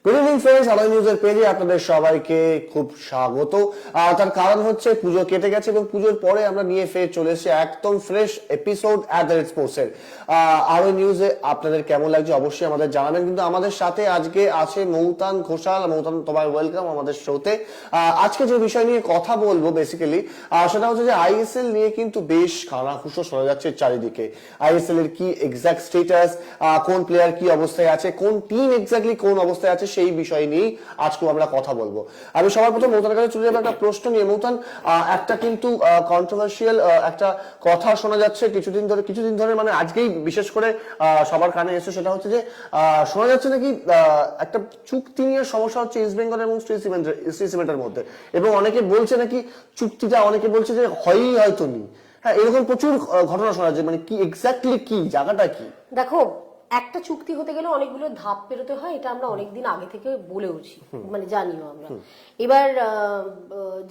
Good evening friends, আলোয় নিউজের পেজে আপনাদের সবাইকে খুব স্বাগত। তার কারণ হচ্ছে পুজো কেটে গেছে এবং পুজোর পরে আমরা নিয়ে ফের চলে এসেছি একদম ফ্রেশ এপিসোড স্পোর্টস এর। আলোয় নিউজে আপনাদের কেমন লাগছে অবশ্যই আমাদের জানাবেন। কিন্তু আমাদের সাথে আজকে আছে মৌতান ঘোষাল। মৌতান, তোমার ওয়েলকাম আমাদের শোতে। আজকে যে বিষয় নিয়ে কথা বলবো বেসিক্যালি সেটা হচ্ছে যে আইএসএল নিয়ে কিন্তু বেশ কানাঘুষো শোনা যাচ্ছে চারিদিকে। আইএসএল এর কি এক্সাক্ট স্ট্যাটাস, কোন প্লেয়ার কি অবস্থায় আছে, কোন টিম এক্স্যাক্টলি কোন অবস্থায় আছে, সেই বিষয় নিয়ে আজকে আমরা কথা বলবো। আমি সবার প্রথম মৌতানের কাছে চলে যাবো একটা প্রশ্ন নিয়ে। মৌতান, একটা কিন্তু কন্ট্রোভার্সিয়াল একটা কথা শোনা যাচ্ছে কিছুদিন ধরে মানে আজকেই বিশেষ করে সবার কানে এসে, সেটা হচ্ছে যে শোনা যাচ্ছে নাকি একটা চুক্তি নিয়ে সমস্যা হচ্ছে ইস্ট বেঙ্গল এবং শ্রী সিমেন্টের মধ্যে, এবং অনেকে বলছে নাকি চুক্তিটা, অনেকে বলছে যে হয়ই হয়তো নি। হ্যাঁ, এরকম প্রচুর ঘটনা শোনা যায়। মানে কি এক্স্যাক্টলি কি জায়গাটা কি? দেখো, একটা চুক্তি হতে গেলে অনেকগুলো ধাপ পেরোতে হয়, এটা আমরা অনেকদিন আগে থেকে বলেওছি, মানে জানিও আমরা। এবার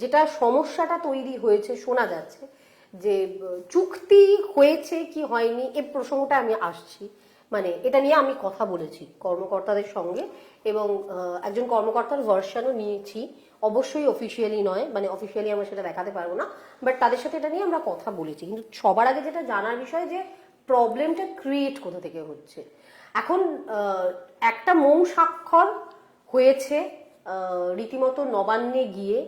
যেটা সমস্যাটা তৈরি হয়েছে, শোনা যাচ্ছে যে চুক্তি হয়েছে কি হয়নি এই প্রসঙ্গটা আমি আসছি। মানে এটা নিয়ে আমি কথা বলেছি কর্মকর্তাদের সঙ্গে, এবং একজন কর্মকর্তার ভার্সনও নিয়েছি। অবশ্যই অফিসিয়ালি নয়, মানে অফিসিয়ালি আমরা সেটা দেখাতে পারবো না, বাট তাদের সাথে এটা নিয়ে আমরা কথা বলেছি। কিন্তু সবার আগে যেটা জানার বিষয় যে প্রবলেমটা ক্রিয়েট কোথা থেকে হচ্ছে। এখন একটা মৌ স্বাক্ষর হয়েছে রীতিমতো নবান্নে গিয়ে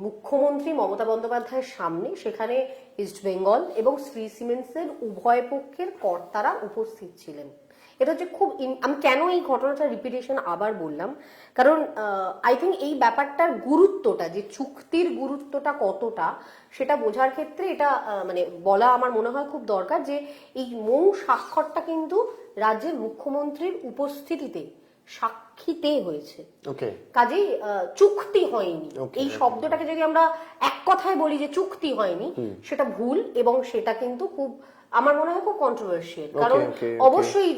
মুখ্যমন্ত্রী মমতা বন্দ্যোপাধ্যায়ের সামনে। সেখানে ইস্ট বেঙ্গল এবং শ্রী সিমেন্টসের উভয় পক্ষের কর্তারা উপস্থিত ছিলেন। এটা হচ্ছে খুব আমি কেন এই ঘটনাটা রিপিটেশন আবার বললাম, কারণ আই থিঙ্ক এই ব্যাপারটার গুরুত্বটা, যে চুক্তির গুরুত্বটা কতটা, সেটা বোঝার ক্ষেত্রে এটা মানে বলা আমার মনে হয় খুব দরকার। যে এই মৌ স্বাক্ষরটা কিন্তু রাজ্যের মুখ্যমন্ত্রীর উপস্থিতিতে সাক্ষীতে হয়েছে, কাজেই চুক্তি হয়নি। এই শব্দটাকে যদি আমরা এক কথায় বলি যে চুক্তি হয়নি, সেটা ভুল, এবং সেটা কিন্তু খুব আমার মনে হয় খুব কন্ট্রোভার্সিয়াল। কারণ অবশ্যই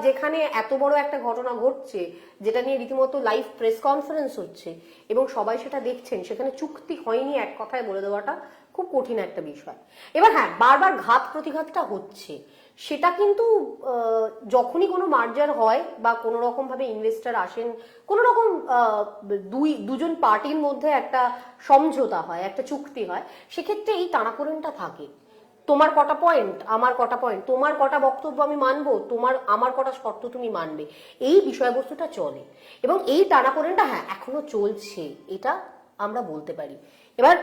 যেখানে এত বড় একটা ঘটনা ঘটছে, যেটা নিয়ে রীতিমতো লাইভ প্রেস কনফারেন্স হচ্ছে এবং সবাই সেটা দেখছেন, সেখানে চুক্তি হয়নি এক কথায় বলে দেওয়াটা খুব কঠিন একটা বিষয়। এবার হ্যাঁ, বারবার ঘাত প্রতিঘাতটা হচ্ছে, সেটা কিন্তু যখনই কোনো মার্জার হয় বা কোনো রকম ভাবে ইনভেস্টার আসেন, কোনো রকম দুজন পার্টির মধ্যে একটা সমঝোতা হয়, একটা চুক্তি হয়, সেক্ষেত্রে এই টানাপোড়েনটা থাকে। তোমার কটা পয়েন্ট, আমার কটা পয়েন্ট, তোমার কটা বক্তব্য আমি মানবো, আমার কটা শর্ত তুমি মানবে, এই বিষয়বস্তুটা চলে। এবং এই টানাপোড়েনটা হ্যাঁ এখনো চলছে, এটা আমরা বলতে পারি। এবার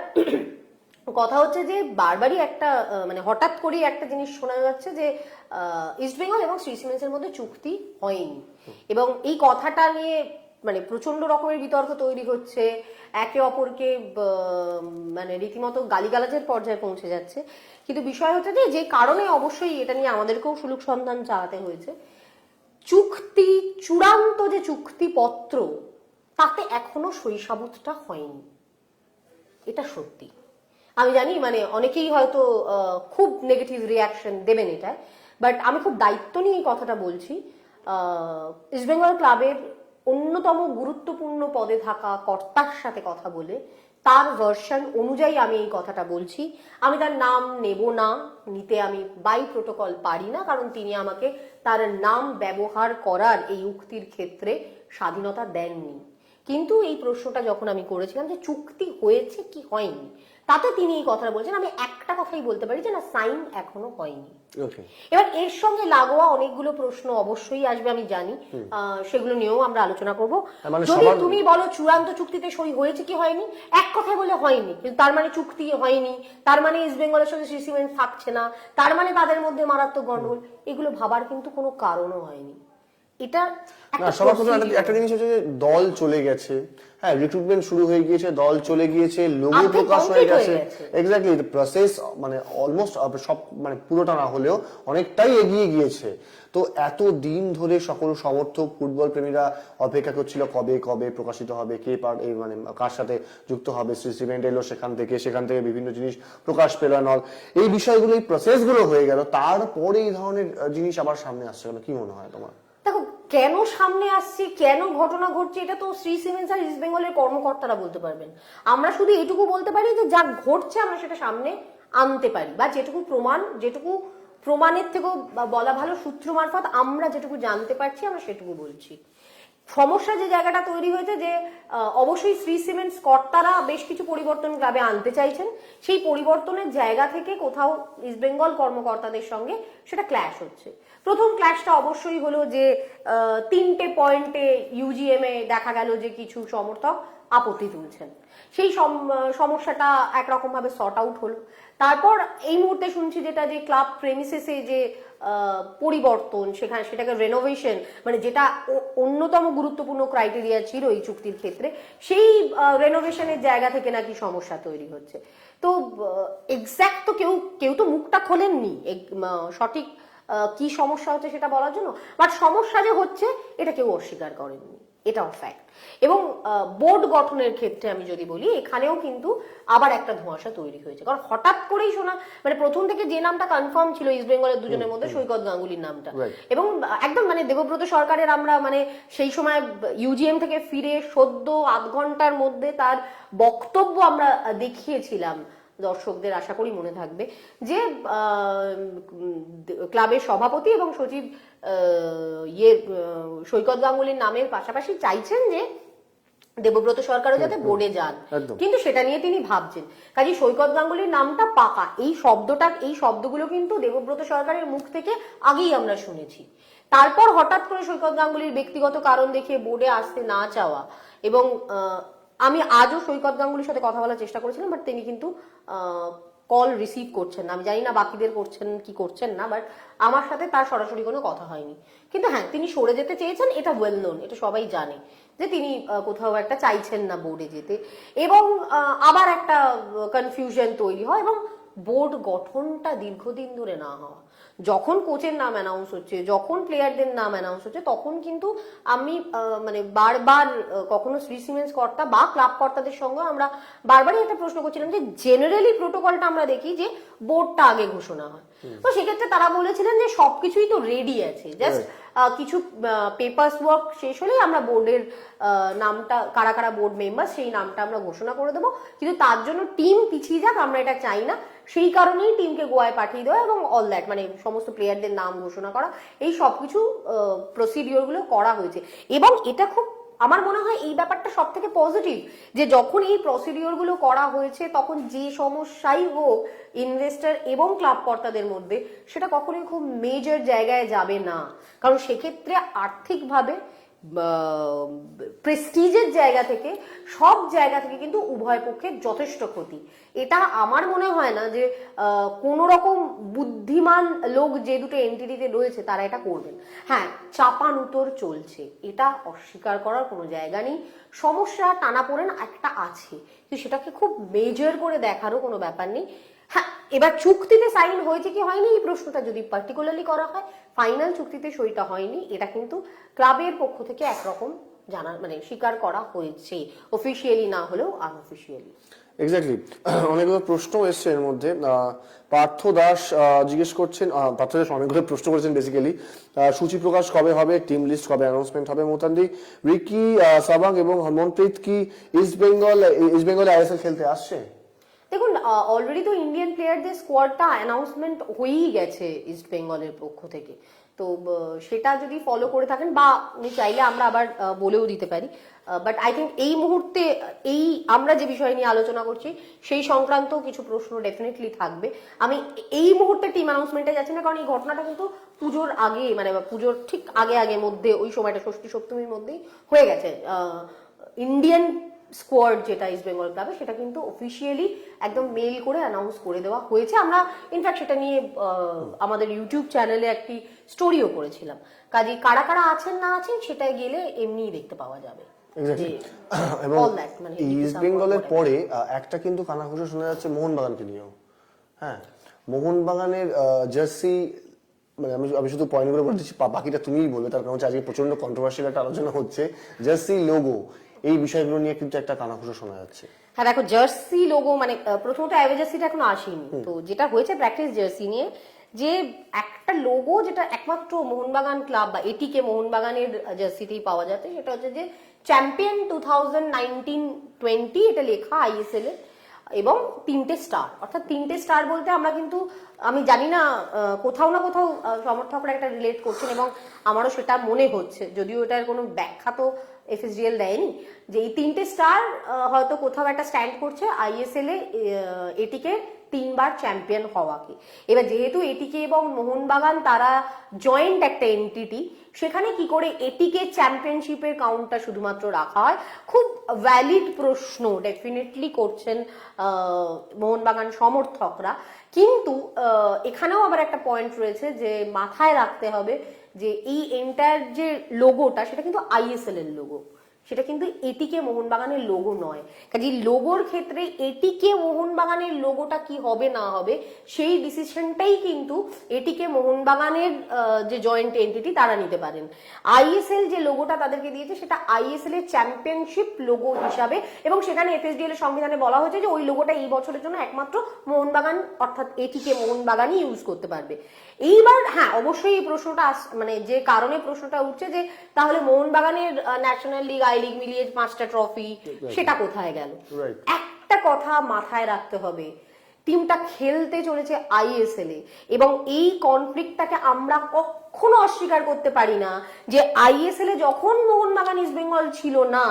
কথা হচ্ছে যে বারবারই একটা মানে হঠাৎ করেই একটা জিনিস শোনা যাচ্ছে যে ইস্ট বেঙ্গল এবং শ্রী সিমেন্টসের মধ্যে চুক্তি হয়নি, এবং এই কথাটা নিয়ে মানে প্রচন্ড রকমের বিতর্ক তৈরি হচ্ছে, একে অপরকে মানে রীতিমতো গালিগালাজের পর্যায়ে পৌঁছে যাচ্ছে। কিন্তু বিষয় হচ্ছে যে কারণে অবশ্যই এটা নিয়ে আমাদেরকেও সুলুক সন্ধান চালাতে হয়েছে, চুক্তি, চূড়ান্ত যে চুক্তিপত্র, তাতে এখনো সইসাবুতটা হয়নি, এটা সত্যি। আমি জানি মানে অনেকেই হয়তো খুব নেগেটিভ রিয়াকশন দেবেন এটা, বাট আমি খুব দায়িত্ব নিয়ে এই কথাটা বলছি। ইস্ট বেঙ্গল ক্লাবের অন্যতম গুরুত্বপূর্ণ পদে থাকা কর্তার সাথে কথা বলে তার ভার্সন অনুযায়ী আমি এই কথাটা বলছি। আমি তার নাম নেব না, নিতে আমি বাই প্রোটোকল পারি না, কারণ তিনি আমাকে তার নাম ব্যবহার করার এই উক্তির ক্ষেত্রে স্বাধীনতা দেননি। কিন্তু এই প্রশ্নটা যখন আমি করেছিলাম যে চুক্তি হয়েছে কি হয়নি, তাতে তিনি এই কথাটা বলছেন। আমি একটা কথাই বলতে পারি যে না, সাইন এখনো হয়নি। এবার এর সঙ্গে লাগোয়া অনেকগুলো প্রশ্ন অবশ্যই আসবে, আমি জানি, সেগুলো নিয়েও আমরা আলোচনা করবো। যদি তুমি বলো চূড়ান্ত চুক্তিতে সই হয়েছে কি হয়নি, এক কথায় বলে হয়নি, কিন্তু তার মানে চুক্তি হয়নি, তার মানে ইস্ট বেঙ্গলের সঙ্গে শ্রী সিমেন্টস থাকছে না, তার মানে তাদের মধ্যে মারাত্মক গন্ডগোল, এগুলো ভাবার কিন্তু কোনো কারণও হয়নি। এটা সবার প্রথমে একটা জিনিস হচ্ছে যে দল চলে গেছে, হ্যাঁ রিক্রুটমেন্ট শুরু হয়ে গিয়েছে, দল চলে গিয়েছে, লোগো প্রকাশ হয়ে গেছে, এক্স্যাক্টলি প্রসেস মানে অলমোস্ট সব মানে পুরোটা না হলেও অনেকটাই এগিয়ে গিয়েছে। তো এত দিন ধরে সকল সমর্থক ফুটবল প্রেমীরা অপেক্ষা করছিল কবে কবে প্রকাশিত হবে, কে মানে কার সাথে যুক্ত হবে। শ্রী সিমেন্ট এলো, সেখান থেকে বিভিন্ন জিনিস প্রকাশ পেল, নল এই বিষয়গুলো, এই প্রসেসগুলো হয়ে গেল, তারপরে এই ধরনের জিনিস আবার সামনে আসছে কেন, কি মনে হয় তোমার? দেখো, কেন সামনে আসছে, কেন ঘটনা ঘটছে, এটা তো শ্রী সিমেন্টস আর ইস্ট বেঙ্গলের কর্মকর্তারা বলতে পারবেন। আমরা শুধু এটুকু বলতে পারি যে যা ঘটছে আমরা সেটা সামনে আনতে পারি, বা যেটুকু প্রমাণের থেকেও বলা ভালো, সূত্র মারফত আমরা যেটুকু জানতে পারছি আমরা সেটুকু বলছি। সমস্যা যে জায়গাটা তৈরি হয়েছে যে অবশ্যই শ্রী সিমেন্টস কর্তারা বেশ কিছু পরিবর্তন ক্লাবে আনতে চাইছেন, সেই পরিবর্তনের জায়গা থেকে কোথাও ইস্টবেঙ্গল কর্মকর্তাদের সঙ্গে সেটা ক্ল্যাশ হচ্ছে। প্রথম ক্ল্যাশটা অবশ্যই হলো যে 3টে পয়েন্টে ইউজিএম এ দেখা গেল যে কিছু সমর্থক আপত্তি তুলছেন, সেই সমস্যাটা একরকম ভাবে সর্ট আউট হলো। তারপর এই মুহূর্তে শুনছি যেটা যে ক্লাব প্রেমিসেসে যে পরিবর্তন, সেটাকে রেনোভেশন, মানে যেটা অন্যতম গুরুত্বপূর্ণ ক্রাইটেরিয়া ছিল এই চুক্তির ক্ষেত্রে, সেই রেনোভেশনের জায়গা থেকে নাকি সমস্যা তৈরি হচ্ছে। তো এক্স্যাক্ট তো কেউ তো মুখটা খোলেননি সঠিক কি সমস্যা হচ্ছে সেটা বলার জন্য, বাট সমস্যা যে হচ্ছে এটা কেউ অস্বীকার করেননি, এটাও ফ্যাক্ট। এবং বোর্ড গঠনের ক্ষেত্রে আমি যদি বলি, এখানেও কিন্তু আবার একটা ধোঁয়াশা তৈরি হয়েছে, কারণ হঠাৎ করেই শোনা, মানে প্রথম থেকে যে নামটা কনফার্ম ছিল ইস্ট বেঙ্গলের দুজনের মধ্যে সৈকত গাঙ্গুলির নামটা, এবং একদম মানে দেবব্রত সরকারের আমরা মানে সেই সময় ইউজিএম থেকে ফিরে সদ্য আধ ঘন্টার মধ্যে তার বক্তব্য আমরা দেখিয়েছিলাম, দর্শকদের আশা করি মনে থাকবে, যে ক্লাবের সভাপতি এবং সচিব সৈকত গাঙ্গুলির নামের পাশাপাশি চাইছেন যে দেবব্রত সরকারও যাতে বোর্ডে যান, কিন্তু সেটা নিয়ে তিনি ভাবছেন। কাজে সৈকত গাঙ্গুলির নামটা পাকা, এই শব্দগুলো কিন্তু দেবব্রত সরকারের মুখ থেকে আগেই আমরা শুনেছি। তারপর হঠাৎ করে সৈকত গাঙ্গুলির ব্যক্তিগত কারণ দেখিয়ে বোর্ডে আসতে না চাওয়া, এবং আমি আজও সৈকত গাঙ্গুলির সাথে কথা বলার চেষ্টা করেছিলাম, বাট তিনি কিন্তু কল রিসিভ করছেন না। আমি জানি না বাকিদের করছেন কি করছেন না, বাট আমার সাথে তার সরাসরি কোনো কথা হয়নি। কিন্তু হ্যাঁ, তিনি সরে যেতে চেয়েছেন, এটা ওয়েল নোন, এটা সবাই জানে যে তিনি কোথাও একটা চাইছেন না বোর্ডে যেতে। এবং আবার একটা কনফিউশন তৈরি হয়, এবং বোর্ড গঠনটা দীর্ঘদিন ধরে না হওয়া, যখন কোচের নাম অ্যানাউন্স হচ্ছে, যখন প্লেয়ারদের নাম অ্যানাউন্স হচ্ছে, তখন কিন্তু আমি মানে বারবার কখনো শ্রী সিমেন্টস কর্তা বা ক্লাব কর্তাদের সঙ্গে আমরা বারবারই একটা প্রশ্ন করছিলাম যে জেনারেলি প্রোটোকলটা আমরা দেখি যে বোর্ডটা আগে ঘোষণা হয়। তো সেক্ষেত্রে তারা বলেছিলেন যে সবকিছুই তো রেডি আছে, জাস্ট কিছু পেপারস ওয়ার্ক শেষ হলেই আমরা বোর্ডের নামটা, কারা কারা বোর্ড মেম্বার, সেই নামটা আমরা ঘোষণা করে দেবো, কিন্তু তার জন্য টিম পিছিয়ে যাক আমরা এটা চাই না। সেই কারণেই টিমকে গোয়ায় পাঠিয়ে দেওয়া এবং অল দ্যাট, মানে সমস্ত প্লেয়ারদের নাম ঘোষণা করা, এই সবকিছু প্রসিডিওর গুলো করা হয়েছে। এবং এটা খুব, আমার মনে হয় এই ব্যাপারটা সব থেকে পজিটিভ, যে যখন এই প্রসিডিওর গুলো করা হয়েছে তখন যে সমস্যাই হোক ইনভেস্টর এবং ক্লাব কর্তাদের মধ্যে, সেটা কখনোই খুব মেজর জায়গায় যাবে না, কারণ সেক্ষেত্রে আর্থিকভাবে প্রেস্টিজের জায়গা থেকে, সব জায়গা থেকে কিন্তু উভয় পক্ষের যথেষ্ট ক্ষতি। এটা আমার মনে হয় না যে কোনো রকম বুদ্ধিমান লোক যে দুটো এন্টিটিতে রয়েছে তারা এটা করবেন। হ্যাঁ, চাপান উত্তর চলছে, এটা অস্বীকার করার কোনো জায়গা নেই, সমস্যা টানাপোড়েন একটা আছে, কিন্তু সেটাকে খুব মেজর করে দেখারও কোনো ব্যাপার নেই। হ্যাঁ, এবার চুক্তিতে সাইন হয়েছে কি হয়নি এই প্রশ্নটা যদি পার্টিকুলারলি করা হয়, ফাইনাল চুক্তিতে সইটা হয়নি, এটা কিন্তু ক্লাবের পক্ষ থেকে একরকম জানার মানে স্বীকার করা হয়েছে, অফিসিয়ালি না হলেও আনঅফিসিয়ালি। এক্স্যাক্টলি, অনেকগুলো প্রশ্ন এসছে এর মধ্যে। পার্থ দাস জিজ্ঞেস করছেন, পার্থ দাস অনেকগুলো প্রশ্ন করেছেন বেসিক্যালি, সূচি প্রকাশ কবে হবে, টিম লিস্ট কবে অ্যানাউন্সমেন্ট হবে, মোতান্দি রিকি সাবাং এবং হরমনপ্রীত কি ইস্ট বেঙ্গলে আইএসএল খেলতে আসছে? দেখুন, অলরেডি তো ইন্ডিয়ান প্লেয়ারদের স্কোয়াডটা অ্যানাউন্সমেন্ট হয়েই গেছে ইস্ট বেঙ্গলের পক্ষ থেকে, তো সেটা যদি ফলো করে থাকেন বা উনি চাইলে আমরা আবার বলেও দিতে পারি, বাট আই থিঙ্ক এই মুহূর্তে এই আমরা যে বিষয় নিয়ে আলোচনা করছি সেই সংক্রান্ত কিছু প্রশ্ন ডেফিনেটলি থাকবে। আমি এই মুহূর্তে টিম অ্যানাউন্সমেন্টে যাচ্ছি না, কারণ এই ঘটনাটা কিন্তু পুজোর আগে, মানে পুজোর ঠিক আগে মধ্যে, ওই সময়টা ষষ্ঠী সপ্তমীর মধ্যেই হয়ে গেছে। ইন্ডিয়ান স্কোয়াড যেটা ইস্ট বেঙ্গল ক্লাবে, সেটা কিন্তু অফিসিয়ালি একদম মেইল করে অ্যানাউন্স করে দেওয়া হয়েছে। আমরা ইনফ্যাক্ট সেটা নিয়ে আমাদের ইউটিউব চ্যানেলে একটি স্টোরিও করেছিলাম, কাজে কারা কারা আছেন না আছেন সেটা গেলে এমনিই দেখতে পাওয়া যাবে। এবং ইস্ট বেঙ্গলের পরে একটা কিন্তু কানাঘুষো শোনা যাচ্ছে মোহনবাগানকে নিয়েও। হ্যাঁ, মোহনবাগানের জার্সি, মানে আমি শুধু পয়েন্টগুলো বলে দিচ্ছি, বাকিটা তুমিই বলবে, তার কারণ হচ্ছে আজকে প্রচন্ড কন্ট্রোভার্সিয়াল একটা আলোচনা হচ্ছে জার্সি লোগো, এই বিষয়গুলো নিয়ে কিন্তু একটা কানাঘুষো শোনা যাচ্ছে। হ্যাঁ দেখো, জার্সি লোগো মানে প্রথমত অ্যাওয়ে জার্সিটা এখনো আসেনি, তো যেটা হয়েছে প্র্যাকটিস জার্সি নিয়ে যে একটা লোগো যেটা একমাত্র মোহনবাগান ক্লাব বা এটিকে মোহনবাগানের জার্সিতেই পাওয়া যাচ্ছে, সেটা হচ্ছে যে চ্যাম্পিয়ন 2019-20, এটা লেখা আইএসএল এ, এবং 3টে স্টার, অর্থাৎ 3টে স্টার বলতে আমরা কিন্তু আমি জানি না কোথাও না কোথাও সমর্থকরা একটা রিলেট করছেন এবং আমারও সেটা মনে হচ্ছে, যদিও এটার কোনো ব্যাখ্যা তো এফএসডিএল দেয়নি, যে এই 3টে স্টার হয়তো কোথাও একটা স্ট্যান্ড করছে আইএসএল এ এটিকে 3বার চ্যাম্পিয়ন হওয়াকে। এবার যেহেতু এটিকে এবং মোহনবাগান তারা জয়েন্ট একটা এন্টিটি, সেখানে কি করে এটিকে চ্যাম্পিয়নশিপের কাউন্টটা শুধুমাত্র রাখা হয়, খুব ভ্যালিড প্রশ্ন ডেফিনেটলি করছেন মোহনবাগান সমর্থকরা। কিন্তু এখানেও আবার একটা পয়েন্ট রয়েছে যে মাথায় রাখতে হবে যে এই এন্টায়ার যে লোগোটা সেটা কিন্তু আইএসএল এর লোগো, সেটা কিন্তু এটিকে মোহনবাগানের লোগো নয়। কাজে লোগোর ক্ষেত্রে এটিকে মোহনবাগানের লোগোটা কি হবে না হবে সেই ডিসিশনটাই কিন্তু এটিকে মোহনবাগানের যে জয়েন্ট এন্টিটি তারা নিতে পারেন। আইএসএল যে লোগোটা তাদেরকে দিয়েছে সেটা আইএসএল এর চ্যাম্পিয়নশিপ লোগো হিসাবে, এবং সেখানে এফএসডিএল এর সংবিধানে বলা হয়েছে যে ওই লোগোটা এই বছরের জন্য একমাত্র মোহনবাগান অর্থাৎ এটিকে মোহনবাগানই ইউজ করতে পারবে। এইবার হ্যাঁ অবশ্যই এই প্রশ্নটা মানে যে কারণে প্রশ্নটা উঠছে যে তাহলে মোহনবাগানের ন্যাশনাল লিগ আই লিগ মিলিয়ে 5টা ট্রফি সেটা কোথায় গেল। একটা কথা মাথায় রাখতে হবে, টিমটা খেলতে চলেছে আইএসএল এ, এবং এই কনফ্লিক্টটাকে আমরা কখনো অস্বীকার করতে পারি না যে আইএসএল এ যখন মোহনবাগান ইস্ট বেঙ্গল ছিল না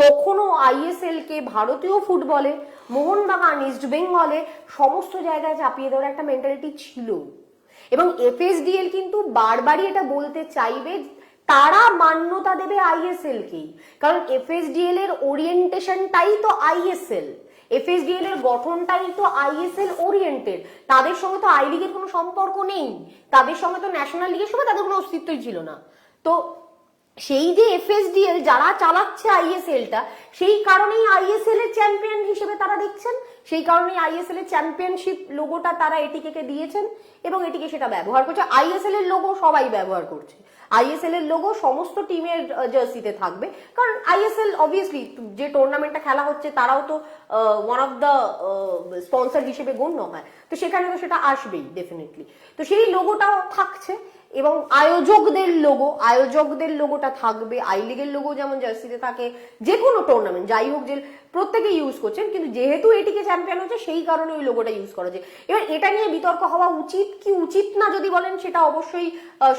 তখনও আইএসএল কে ভারতীয় ফুটবলে মোহনবাগান ইস্ট বেঙ্গলে সমস্ত জায়গায় চাপিয়ে দেওয়ার একটা মেন্টালিটি ছিল। এবং এফএসডিএল কিন্তু বারবারই এটা বলতে চাইবে তারা মান্যতা দেবে আইএসএল কেই, কারণ এফএসডিএল এর ওরিয়েন্টেশনটাই তো আইএসএল, এফএসডিএল এর গঠনটাই তো আইএসএল ওরিয়েন্টেড। তাদের সঙ্গে তো আই লিগের কোনো সম্পর্ক নেই, তাদের সঙ্গে তো ন্যাশনাল লিগের সময় তাদের কোনো অস্তিত্বই ছিল না। তো সেই যে এফএসডিএল যারা চালাচ্ছে আইএসএলটা, সেই কারণেই আইএসএল এর চ্যাম্পিয়ন হিসেবে তারা দেখছেন, সেই কারণেই আইএসএল এর চ্যাম্পিয়নশিপ লোগোটা তারা এটিকে দিয়েছেন এবং এটিকে সেটা ব্যবহার করছে। আইএসএল এর লোগো সবাই ব্যবহার করছে, আইএসএল এর লোগো সমস্ত টিমের জার্সিতে থাকবে, কারণ আইএসএল অবভিয়াসলি যে টুর্নামেন্টটা খেলা হচ্ছে তারাও তো ওয়ান অফ দ্য স্পন্সর হিসেবে গণ্য হয়, তো সেখানে তো সেটা আসবেই ডেফিনেটলি। তো সেই লোগোটাও থাকছে এবং আয়োজকদের লোগোটা থাকবে, আই লিগের লোগো যেমন জার্সিতে থাকে, যে কোনো টুর্নামেন্ট যাই হোক যে প্রত্যেকে ইউজ করছেন, কিন্তু যেহেতু এটিকে চ্যাম্পিয়ন হচ্ছে সেই কারণে ওই লোগোটা ইউজ করা যায়। এবার এটা নিয়ে বিতর্ক হওয়া উচিত কি উচিত না যদি বলেন সেটা অবশ্যই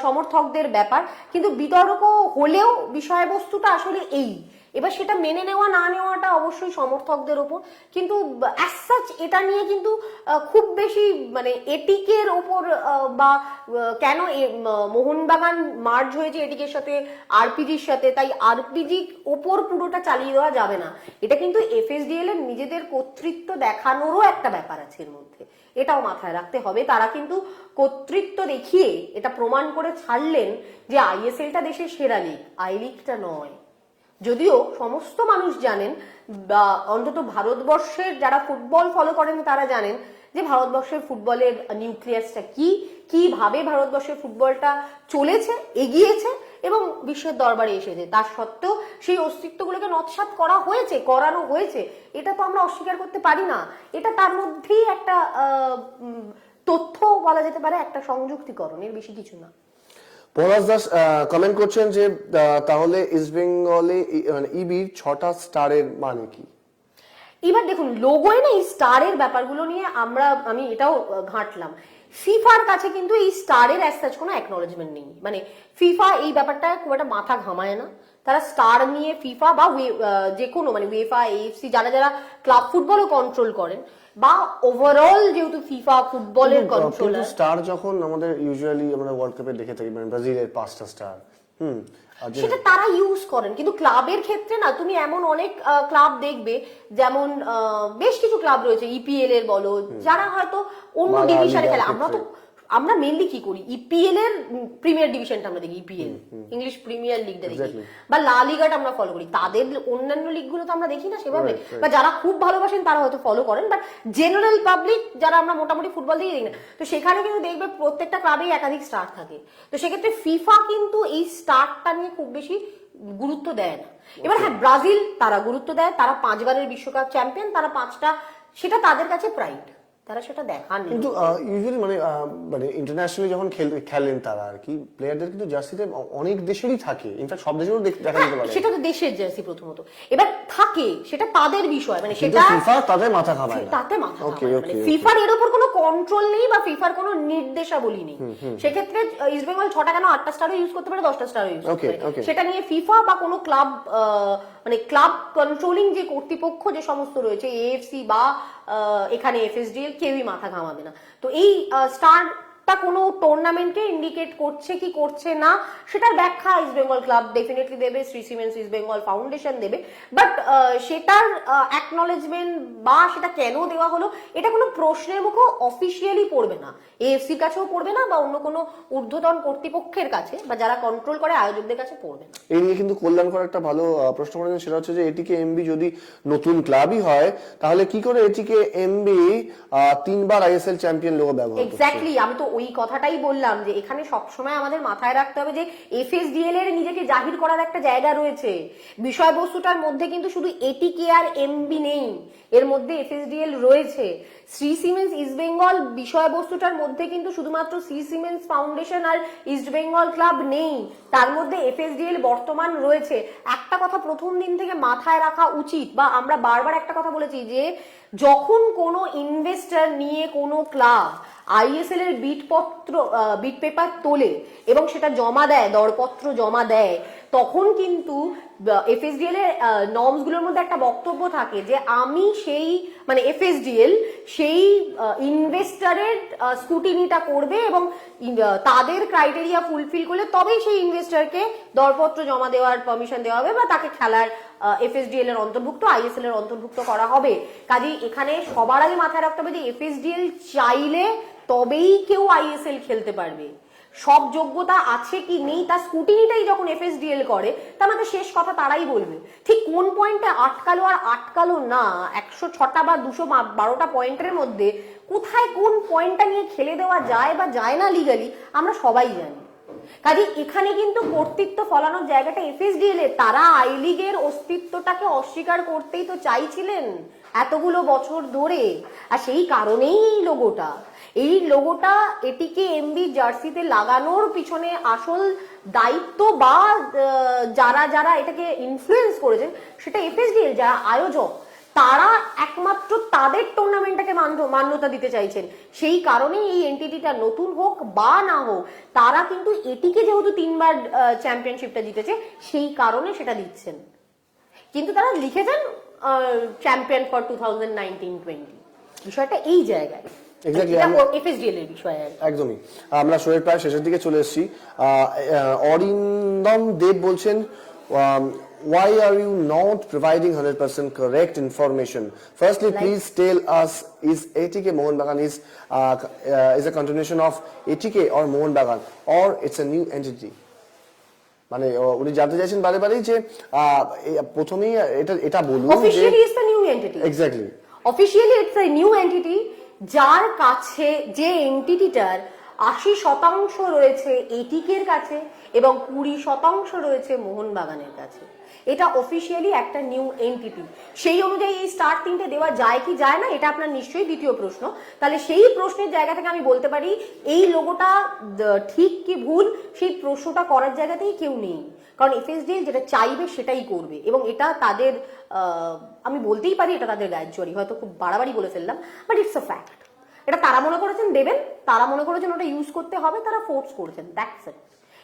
সমর্থকদের ব্যাপার, কিন্তু বিতর্ক হলেও বিষয়বস্তুটা আসলে এই। এবার সেটা মেনে নেওয়া না নেওয়াটা অবশ্যই সমর্থকদের ওপর, কিন্তু অ্যাজ সাচ এটা নিয়ে কিন্তু খুব বেশি মানে এটিকের ওপর বা কেন মোহনবাগান মার্জ হয়েছে এটিকের সাথে আরপিজির সাথে, তাই আরপিজি ওপর পুরোটা চালিয়ে দেওয়া যাবে না। এটা কিন্তু এফএসডিএল এর নিজেদের কর্তৃত্ব দেখানোরও একটা ব্যাপার আছে এর মধ্যে, এটাও মাথায় রাখতে হবে। তারা কিন্তু কর্তৃত্ব দেখিয়ে এটা প্রমাণ করে ছাড়লেন যে আইএসএলটা দেশের সেরা লিগ, আই লিগটা নয়। যদিও সমস্ত মানুষ জানেন বা অন্তত ভারতবর্ষের যারা ফুটবল ফলো করেন তারা জানেন যে ভারতবর্ষের ফুটবলের নিউক্লিয়াসটা কিভাবে ভারতবর্ষের ফুটবলটা চলেছে, এগিয়েছে এবং বিশ্বের দরবারে এসেছে। তার সত্ত্বেও সেই অস্তিত্বগুলোকে নৎসাৎ করানো হয়েছে, এটা তো আমরা অস্বীকার করতে পারি না। এটা তার মধ্যেই একটা তথ্য বলা যেতে পারে, একটা সংযুক্তিকরণের বেশি কিছু না। পলাশ দাস কমেন্ট করছেন যে তাহলে ইস্ট বেঙ্গলে মানে ইবির 6টা স্টারের মানে কি? এবার দেখুন লোগোয় না এই স্টারের ব্যাপারগুলো নিয়ে আমি এটাও ঘাঁটলাম। ফিফার কাছে কিন্তু এই স্টারের অ্যাজ কোনো অ্যাকনলেজমেন্ট নেই, মানে ফিফা এই ব্যাপারটা খুব একটা মাথা ঘামায় না। তারা স্টার নিয়ে ফিফা বা যে কোনো মানে উয়েফা এএফসি যারা ক্লাব ফুটবলও কন্ট্রোল করেন বা ওভারঅল যেহেতু ফিফা ফুটবলের কন্ট্রোলার, স্টার যখন আমাদের ইউজুয়ালি আমরা ওয়ার্ল্ড কাপে দেখে থাকি মানে ব্রাজিলের 5টা স্টার, সেটা তারা ইউজ করেন। কিন্তু ক্লাবের ক্ষেত্রে না তুমি এমন অনেক ক্লাব দেখবে, যেমন বেশ কিছু ক্লাব রয়েছে ইপিএল এর বলো, যারা হয়তো অন্য ডিভিশনে খেলে। আমরা মেইনলি কি করি, ইপিএল এর প্রিমিয়ার ডিভিশনটা আমরা দেখি, ইপিএল ইংলিশ প্রিমিয়ার লিগটা দেখি, বা লা লিগাটা আমরা ফলো করি। তাদের অন্যান্য লিগগুলো তো আমরা দেখি না সেভাবে, বা যারা খুব ভালোবাসেন তারা হয়তো ফলো করেন, বাট জেনারেল পাবলিক যারা আমরা মোটামুটি ফুটবল দিয়ে দেখি না, তো সেখানে কিন্তু দেখবে প্রত্যেকটা ক্লাবেই একাধিক স্টার থাকে। তো সেক্ষেত্রে ফিফা কিন্তু এই স্টারটা নিয়ে খুব বেশি গুরুত্ব দেয় না। এবার হ্যাঁ ব্রাজিল তারা গুরুত্ব দেয়, তারা 5বারের বিশ্বকাপ চ্যাম্পিয়ন, তারা 5টা, সেটা তাদের কাছে প্রাইড। তারা সেটা দেখান। কিন্তু ইউজুয়ালি মানে ইন্টারন্যাশনালি যখন খেলেন তারা আর কি, প্লেয়ারদের কিন্তু জার্সিতে অনেক দেশেরই থাকে, ইনফ্যাক্ট সব দেশেরও দেখা যেতে পারে। সেটা তো দেশের জার্সি প্রথমত, এবার থাকে সেটা তাদের বিষয়, মানে কিন্তু সেটা ফিফা তাদের মাথা খাবায় না, তাতে মাথা ওকে ঘামায়। ওকে মানে ফিফার এর উপর কোনো কন্ট্রোল নেই বা ফিফার কোনো নির্দেশাবলী নেই। সেক্ষেত্রে ইস্ট বেঙ্গল 6টা কেন 8টা স্টারও ইউজ করতে পারে, 10টা স্টারও ইউজ করতে পারে, সেটা নিয়ে ফিফা বা কোনো ক্লাব মানে ক্লাব কন্ট্রোলিং যে কর্তৃপক্ষ যে সমস্ত রয়েছে এএফসি বা এখানে এফএসডিএল কেউই মাথা ঘামাবে না। তো এই স্টারটা কোনো টুর্নামেন্টকে ইন্ডিকেট করছে কি করছে না সেটার ব্যাখ্যা ইস্ট বেঙ্গল ক্লাব ডেফিনেটলি দেবে, Shri siemens east Bengal foundation দেবে, বাট সেটার অ্যাকনলেজমেন্ট বা সেটা কেন দেওয়া হলো এটা কোনো প্রশ্নের মুখে অফিসিয়ালি পড়বে না, এএফসির কাছেও পড়বে না বা অন্য কোনো ঊর্ধ্বতন কর্তৃপক্ষের কাছে বা যারা কন্ট্রোল করে আয়োজকদের কাছে পড়বে না। এই নিয়ে কিন্তু কল্যাণকর একটা ভালো প্রশ্ন করেছেন, সেটা হচ্ছে যে এটিকে এমবি যদি নতুন ক্লাবই হয় তাহলে কি করে এটিকে এমবি 3বার আইএসএল চ্যাম্পিয়ন লোগো ব্যবহার করছে? এক্স্যাক্টলি, আমি তো ওই কথাটাই বললাম যে এখানে সবসময় আমাদের মাথায় রাখতে হবে যে এফএসডিএল এর নিজেকে জাহির করার একটা জায়গা রয়েছে, বিষয়বস্তুটার মধ্যে কিন্তু শুধু এটিকে আর এমবি নেই, এর মধ্যে এফএসডিএল রয়েছে। শ্রী সিমেন্স ইস্ট বেঙ্গল বিষয়বস্তুটার মধ্যে কিন্তু শুধুমাত্র শ্রী সিমেন্স ফাউন্ডেশন আর ইস্ট বেঙ্গল ক্লাব নেই, তার মধ্যে এফএসডিএল বর্তমান রয়েছে। একটা কথা প্রথম দিন থেকে মাথায় রাখা উচিত, বা আমরা বারবার একটা কথা বলেছি যে যখন কোনো ইনভেস্টর নিয়ে কোনো ক্লাব আইএসএল এর বিট পেপার তোলে এবং সেটা জমা দেয়, দরপত্র জমা দেয়, তখন কিন্তু এফএসডিএল এর নর্মস গুলোর মধ্যে একটা বক্তব্য থাকে যে আমি সেই মানে এফএসডিএল সেই ইনভেস্টরের স্কুটিনিটা করবে এবং তাদের ক্রাইটেরিয়া ফুলফিল করলে তবেই সেই ইনভেস্টরকে দরপত্র জমা দেওয়ার পারমিশন দেওয়া হবে বা তাকে খেলার এফএসডিএল এর অন্তর্ভুক্ত আইএসএল এর অন্তর্ভুক্ত করা হবে। কাজেই এখানে সবার আগে মাথায় রাখতে হবে যে এফএসডিএল চাইলে তবেই কেউ আইএসএল খেলতে পারবে, সব যোগ্যতা আছে কি নেই তার স্কুটিনিটাই যখন এফএসডিএল করে তার মানে শেষ কথা তারাই বলবে। ঠিক কোন পয়েন্টে আটকালো আর আটকালো না, 106টা বা 212টা পয়েন্টের মধ্যে কোথায় কোন পয়েন্টটা নিয়ে খেলে দেওয়া যায় বা যায় না লিগালি আমরা সবাই জানি। কাজে এখানে কিন্তু কর্তৃত্ব ফলানোর জায়গাটা এফএসডিএল এর, তারা আই লিগের অস্তিত্বটাকে অস্বীকার করতেই তো চাইছিলেন এতগুলো বছর ধরে, আর সেই কারণেই এই লোগোটা এটিকে এমবি জার্সিতে লাগানোর পিছনে আসল দায়িত্ব বা যারা যারা এটাকে ইনফ্লুয়েন্স করেছেন সেটা এফএসডিএল, যারা আয়োজক, তারা একমাত্র তাদের টুর্নামেন্টটাকে মান্যতা দিতে চাইছেন। সেই কারণেই এই এন্টিটিটা নতুন হোক বা না হোক তারা কিন্তু এটিকে যেহেতু 3বার চ্যাম্পিয়নশিপটা জিতেছে সেই কারণে সেটা দিচ্ছেন, কিন্তু তারা লিখেছেন চ্যাম্পিয়ন ফর 2019-20, বিষয়টা এই জায়গায় এফএসডিএল এর বিষয়। একদমই, আমরা শোয়ের প্রায় শেষের দিকে চলে এসেছি। অরিন্দম দেব বলছেন, why are you not providing 100% correct information? Firstly, please tell us, is ATK Mohun Bagan is a continuation of ATK or Mohun Bagan, or it's a new entity? মানে উনি জানতে চাইছেন বারে বারেই যে প্রথমেই এটা বলুন যে officially it's a new entity. Exactly, officially it's a new entity, যার কাছে যে এন্টিটিটার 80% রয়েছে এটিকের কাছে এবং 20% রয়েছে মোহনবাগানের কাছে। এটা অফিশিয়ালি একটা নিউ এন্টিটি। সেই অনুযায়ী এই স্টার 3টে দেওয়া যায় কি যায় না, এটা আপনার নিশ্চয়ই দ্বিতীয় প্রশ্ন। তাহলে সেই প্রশ্নের জায়গা থেকে আমি বলতে পারি এই লোগোটা ঠিক কি ভুল সেই প্রশ্নটা করার জায়গাতেই কেউ নেই, কারণ এফএসডিএল যেটা চাইবে সেটাই করবে এবং এটা তাদের আমি বলতেই পারি এটা তাদের গায়ের জোরই, হয়তো খুব বাড়াবাড়ি বলে ফেললাম, বাট ইটস আ ফ্যাক্ট। এটা তারা মনে করেছেন দেবেন, তারা মনে করেছেন ওটা ইউজ করতে হবে, তারা ফোর্স করেছেন, দ্যাটস ইট।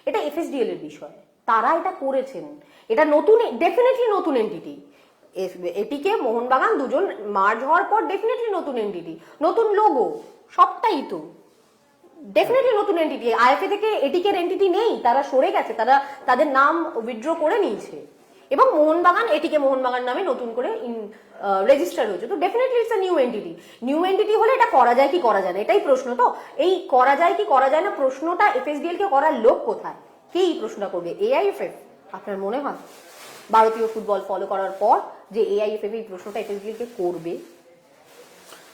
এটা এফএসডিএল এর বিষয়, তারা এটা করেছেন, এটা নতুন, ডেফিনেটলি নতুন এন্টিটি। এটিকে মোহনবাগান দুজন মার্জ হওয়ার পর ডেফিনেটলি নতুন এন্টিটি, নতুন লোগো, সবটাই তো ডেফিনেটলি নতুন এন্টিটি। আইএফএ থেকে এটিকের এন্টিটি নেই, তারা সরে গেছে, তারা তাদের নাম উইথড্র করে নিয়েছে এবং মোহনবাগান এটিকে মোহনবাগান নামে নতুন করে রেজিস্টার হয়েছে। তো definitely it's a new entity. New entity হলে এটা করা যায় কি করা যায় না, এটাই প্রশ্ন। তো এই করা যায় কি করা যায় না প্রশ্নটা এফএসডিএল কে করার লোক কোথায়, কে এই প্রশ্নটা করবে? এআইএফএফ? আপনার মনে হয় ভারতীয় ফুটবল ফলো করার পর যে এআইএফএফ এই প্রশ্নটা এফএসডিএল কে করবে?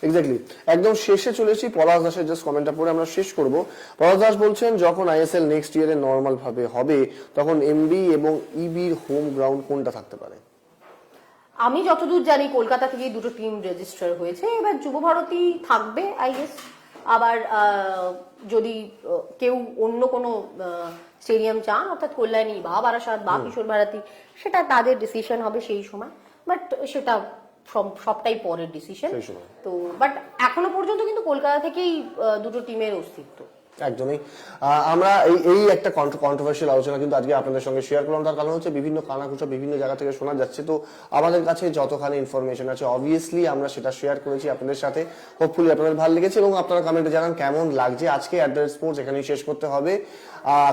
এক্স্যাক্টলি, একদম শেষে চলেছি। পলাশ দাসের জাস্ট কমেন্টটা পড়ে আমরা শেষ করব। পলাশ দাস বলছেন, যখন আইএসএল নেক্সট ইয়ারে নর্মাল ভাবে হবে তখন এমবি এবং ইবির হোম গ্রাউন্ড কোনটা থাকতে পারে? আমি যতদূর জানি কলকাতা থেকে দুটো টিম রেজিস্টার হয়েছে, এবার যুব ভারতী থাকবে আই গেস। আবার যদি কেউ অন্য কোনো স্টেডিয়াম চান, অর্থাৎ কল্যাণী বা বারাসাত বা কিশোর ভারতী, সেটা তাদের ডিসিশন হবে সেই সময়। বাট সেটা সবটাই পরের ডিসিশন। তো বাট এখনো পর্যন্ত কিন্তু কলকাতা থেকেই দুটো টিমের অস্তিত্ব। একদমই। আমরা এই একটা কন্ট্রোভার্সিয়াল আলোচনা কিন্তু আজকে আপনাদের সঙ্গে শেয়ার করলাম, তার কারণ হচ্ছে বিভিন্ন কানাঘুষা বিভিন্ন জায়গা থেকে শোনা যাচ্ছে। তো আমাদের কাছে যতখানি ইনফরমেশন আছে অবভিয়াসলি আমরা সেটা শেয়ার করেছি আপনাদের সাথে। হোপফুলি আপনাদের ভালো লেগেছে এবং আপনারা কমেন্টে জানান কেমন লাগছে। আজকে @স্পোর্টস এখানেই শেষ করতে হবে,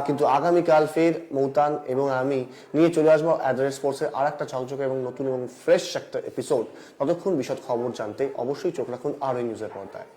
কিন্তু আগামীকাল ফের মৌতান এবং আমি নিয়ে চলে আসবো @স্পোর্টসের আর একটা ঝকঝকে এবং নতুন এবং ফ্রেশ একটা এপিসোড। ততক্ষণ বিশদ খবর জানতে অবশ্যই চোখ রাখুন আরও নিউজের পর্দায়।